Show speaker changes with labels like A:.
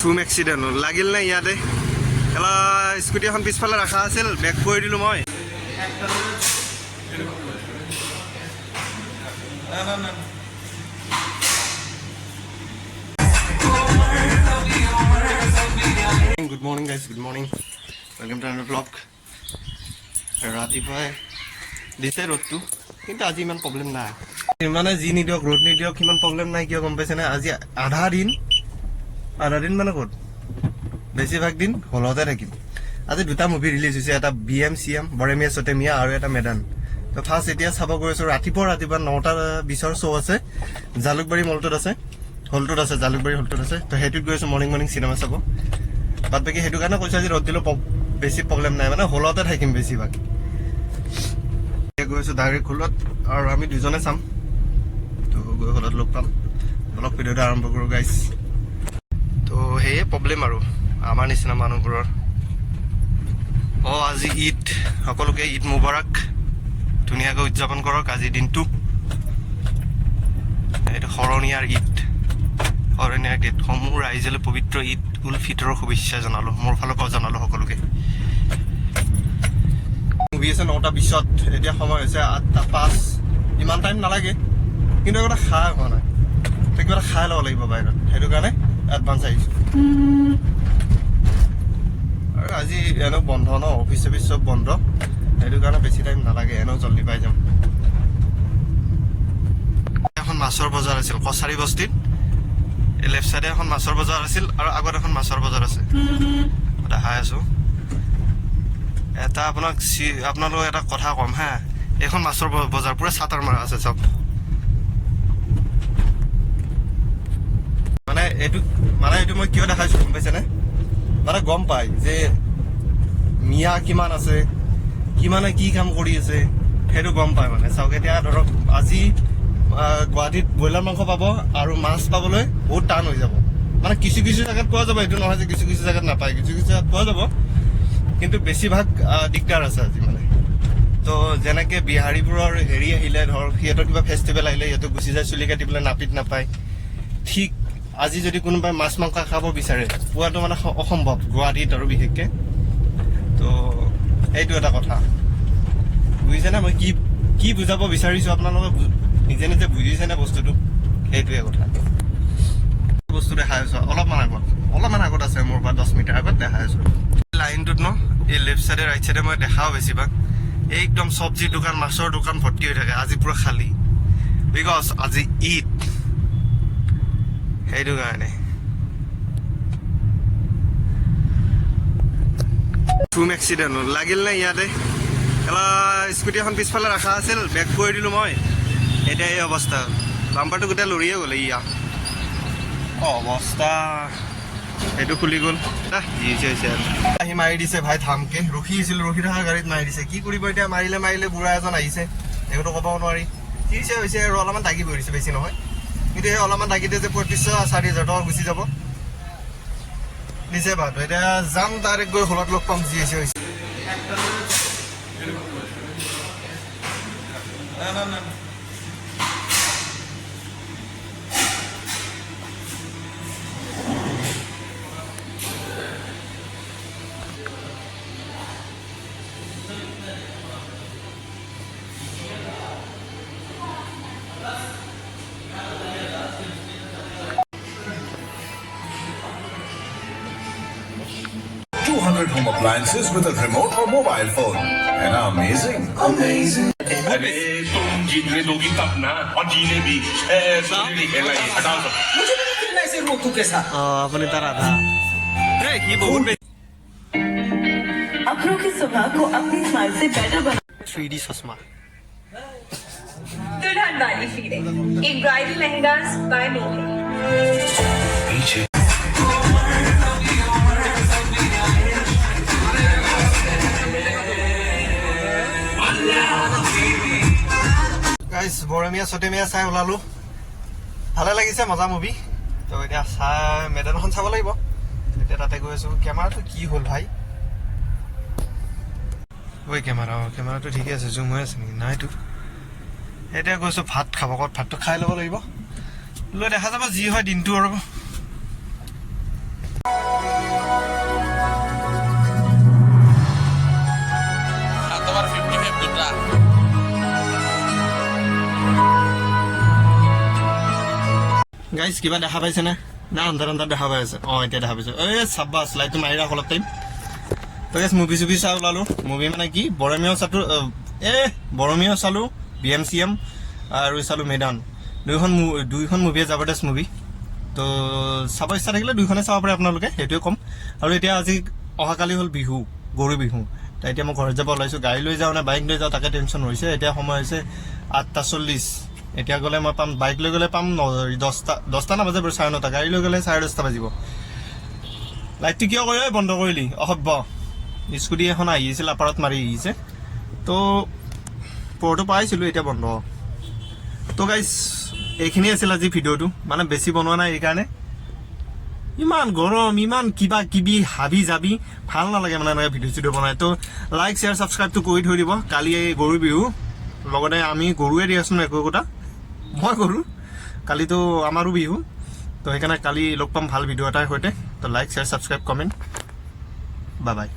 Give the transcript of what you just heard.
A: ধুম এক্সিডেণ্ট হ'ল লাগিল নে ইয়াতে এলা স্কুটি এখন পিছফালে ৰাখা আছিল বেক কৰি দিলোঁ মই good morning guys good morning welcome to আনাৰ ব্লগ ৰাতিপুৱাই দিছে ৰ'দটো কিন্তু আজি ইমান প্ৰব্লেম নাই মানে যি নিদিয়ক ৰ'দ নিদিয়ক সিমান প্ৰব্লেম নাই কিয় গম পাইছেনে আজি আধা দিন মানে ক'ত বেছিভাগ দিন হলতে থাকিম আজি দুটা মুভি ৰিলিজ হৈছে এটা BM-CM বৰেমিয়া চটেমিয়া আৰু এটা মেদান তো ফাৰ্ষ্ট এতিয়া চাব গৈ আছোঁ ৰাতিপুৱা 9:20 শ্ব' আছে জালুকবাৰী হলটোত আছে জালুকবাৰী হলটোত আছে তো সেইটোত গৈ আছোঁ মৰ্ণিং চিনেমা চাব বাদ বাকী সেইটো কাৰণে কৈছোঁ আজি ৰ'দ দিলেও বেছি প্ৰব্লেম নাই মানে হলতে থাকিম বেছিভাগ গৈ আছোঁ ডাইৰেক্ট হলত আৰু আমি দুজনে চাম তো গৈ হলত লগ পাম অলপ ভিডিঅ'টো আৰম্ভ কৰোঁ গাইজ তো সেয়ে প্ৰব্লেম আৰু আমাৰ নিচিনা মানুহবোৰৰ আজি ঈদ সকলোকে ঈদ মুবাৰক ধুনীয়াকৈ উদযাপন কৰক আজিৰ দিনটো এইটো শৰণীয়াৰ ঈদ সমূহ ৰাইজলৈ পবিত্ৰ ঈদ উল ফিতৰৰ শুভেচ্ছা জনালোঁ মোৰ ফালৰ পৰা জনালোঁ সকলোকে মুভি আছে 9:20 এতিয়া সময় হৈছে 8:05 ইমান টাইম নালাগে কিন্তু এটা খাই হোৱা নাই কিবা এটা খাই ল'ব লাগিব বাহিৰত সেইটো কাৰণে এডভান্স আহিছোঁ আৰু আজি এনেও বন্ধ ন অফিচ চফিচ চব বন্ধ সেইটো কাৰণে বেছি টাইম নালাগে এনেও জল্দি পাই যাম এখন মাছৰ বজাৰ আছিল কছাৰী বস্তিত লেফ্ট চাইডে এখন মাছৰ বজাৰ আছিল আৰু আগত এখন মাছৰ বজাৰ আছে দেখাই আছোঁ এটা আপোনালোকক এটা কথা ক'ম হা এইখন মাছৰ বজাৰ পুৰা চাটাৰ মাৰা আছে চব মানে এইটো মই কিয় দেখাইছোঁ গম পাইছেনে মানে গম পায় যে মিয়া কিমান আছে কিমানে কি কাম কৰি আছে সেইটো গম পায় মানে চাওক এতিয়া ধৰক আজি গুৱাহাটীত ব্ৰইলাৰ মাংস পাব আৰু মাছ পাবলৈ বহুত টান হৈ যাব মানে কিছু জেগাত পোৱা যাব এইটো নহয় যে কিছু জেগাত নাপায় কিছু জেগাত পোৱা যাব কিন্তু বেছিভাগ দিগদাৰ আছে আজি মানে তো যেনেকৈ বিহাৰীবোৰৰ হেৰি আহিলে ধৰক সিহঁতৰ কিবা ফেষ্টিভেল আহিলে সিহঁতক গুচি যায় চুলি কাটিবলৈ নাপিত নাপায় ঠিক আজি যদি কোনোবাই মাছ মাংস খাব বিচাৰে পোৱাটো মানে অসম্ভৱ গুৱাহাটীত আৰু বিশেষকৈ তো এইটো এটা কথা বুজিছেনে মই কি বুজাব বিচাৰিছোঁ আপোনালোকে নিজে বুজিছেনে বস্তুটো সেইটোৱে কথা বস্তু দেখাই আছোঁ অলপমান আগত আছে মোৰ পৰা 10 মিটাৰ আগত দেখাই আছোঁ লাইনটোত ন এই লেফ্ট চাইডে ৰাইট চাইডে মই দেখাওঁ বেছিভাগ একদম চব্জি দোকান মাছৰ দোকান ভৰ্তি হৈ থাকে আজি পুৰা খালী বিকজ আজি ঈদ সেইটো কাৰণে ধুম এক্সিডেণ্ট হ'ল লাগিল নে ইয়াতে এলা স্কুটি এখন পিছফালে ৰাখা আছিল বেক কৰি দিলোঁ মই এতিয়া এই অৱস্থা বাম্পাৰটো গোটেই লৰিয়ে গ'লে ইয়া অৱস্থা সেইটো খুলি গ'ল যি হৈছে আহি মাৰি দিছে ভাই থামকে ৰখি থকা গাড়ীত মাৰি দিছে কি কৰিব এতিয়া মাৰিলে বুঢ়া এজন আহিছে একোতো ক'ব নোৱাৰি কি হৈছে আৰু অলপমান দাগি পৰিছে বেছি নহয় কিন্তু সেই অলপমান দাগিতে যে 4,500-4,000 টকা গুচি যাব দিছে ভাত এতিয়া যাম ডাইৰেক্ট গৈ হলত লগ পাম যি হৈছে
B: 200 home appliances with a remote or mobile phone. And amazing.
C: अरे तुम जीत रहे दोगी तब ना और जीने भी नहीं खेलना है हटाओ सब
D: मुझे नहीं खेलना ऐसे रोतू के साथ
A: আপুনি তাৰ আধা কি বহুত
E: अखरों की सुबह को अपनी स्माइल से बेटर बना
A: 3D चश्मा
E: दुल्हन वाली फीलिंग एक ब्राइडल लहंगास बाय मोहिनी
B: पीछे
A: গাইজ বৰেমিয়া চটেমিয়া চাই ওলালোঁ ভালে লাগিছে মজা মুভি তো এতিয়া চাই মেদানখন চাব লাগিব এতিয়া তাতে গৈ আছোঁ কেমেৰাটো কি হ'ল ভাই ঐ কেমেৰাটো ঠিকে আছে জুম হৈ আছে নেকি নাইতো এতিয়া গৈছোঁ ভাত খাব ভাতটো খাই ল'ব লাগিব লৈ দেখা যাব যি হয় দিনটো আৰু গাইজ কিবা দেখা পাইছেনে না আন্ধাৰ আন্ধাৰ দেখা পাই আছে এতিয়া দেখা পাইছো চাব্বাছ লাইটটো মাৰি ৰাখ অলপ টাইম তো গাইজ মুভি চুভি চাই ওলালো মুভি মানে কি বৰমীয় চালো BMCM আৰু চালো মেদান দুইখন মুভিয়ে জবৰদস্ত মুভি তো চাব ইচ্ছা থাকিলে দুইখনে চাব পাৰে আপোনালোকে সেইটোৱে ক'ম আৰু এতিয়া আজি অহাকালি হ'ল বিহু গৰু বিহু এতিয়া মই ঘৰত যাব ওলাইছোঁ গাড়ী লৈ যাওঁ নে বাইক লৈ যাওঁ তাকে টেনশ্যন হৈছে এতিয়া সময় হৈছে 8:40 এতিয়া গ'লে মই পাম বাইক লৈ গ'লে পাম 10টা নাবাজে বাৰু 9:30 গাড়ী লৈ গ'লে 10:30 বাজিব লাইটটো কিয় কৰে বন্ধ কৰিলি অসভ্য স্কুটি এখন আহিছিল আপাৰত মাৰি আহিছে তো পৰটো পাইছিলোঁ এতিয়া বন্ধ তো গাইজ এইখিনি আছিল আজি ভিডিঅ'টো মানে বেছি বনোৱা নাই এইকাৰণে ইমান গৰম ইমান কিবা কিবি হাবি যাবি ভাল নালাগে মানে এনেকৈ ভিডিঅ' চিডিঅ' বনাই তো লাইক শ্বেয়াৰ ছাবস্ক্ৰাইবটো কৰি থৈ দিব কালি এই গৰু বিহু লগতে আমি গৰুৱে দিয়াচোন একোটা মই গৰু কালিতো আমাৰো বিহু তো সেইকাৰণে কালি লগ পাম ভাল ভিডিঅ' এটাৰ সৈতে তো like share subscribe comment bye bye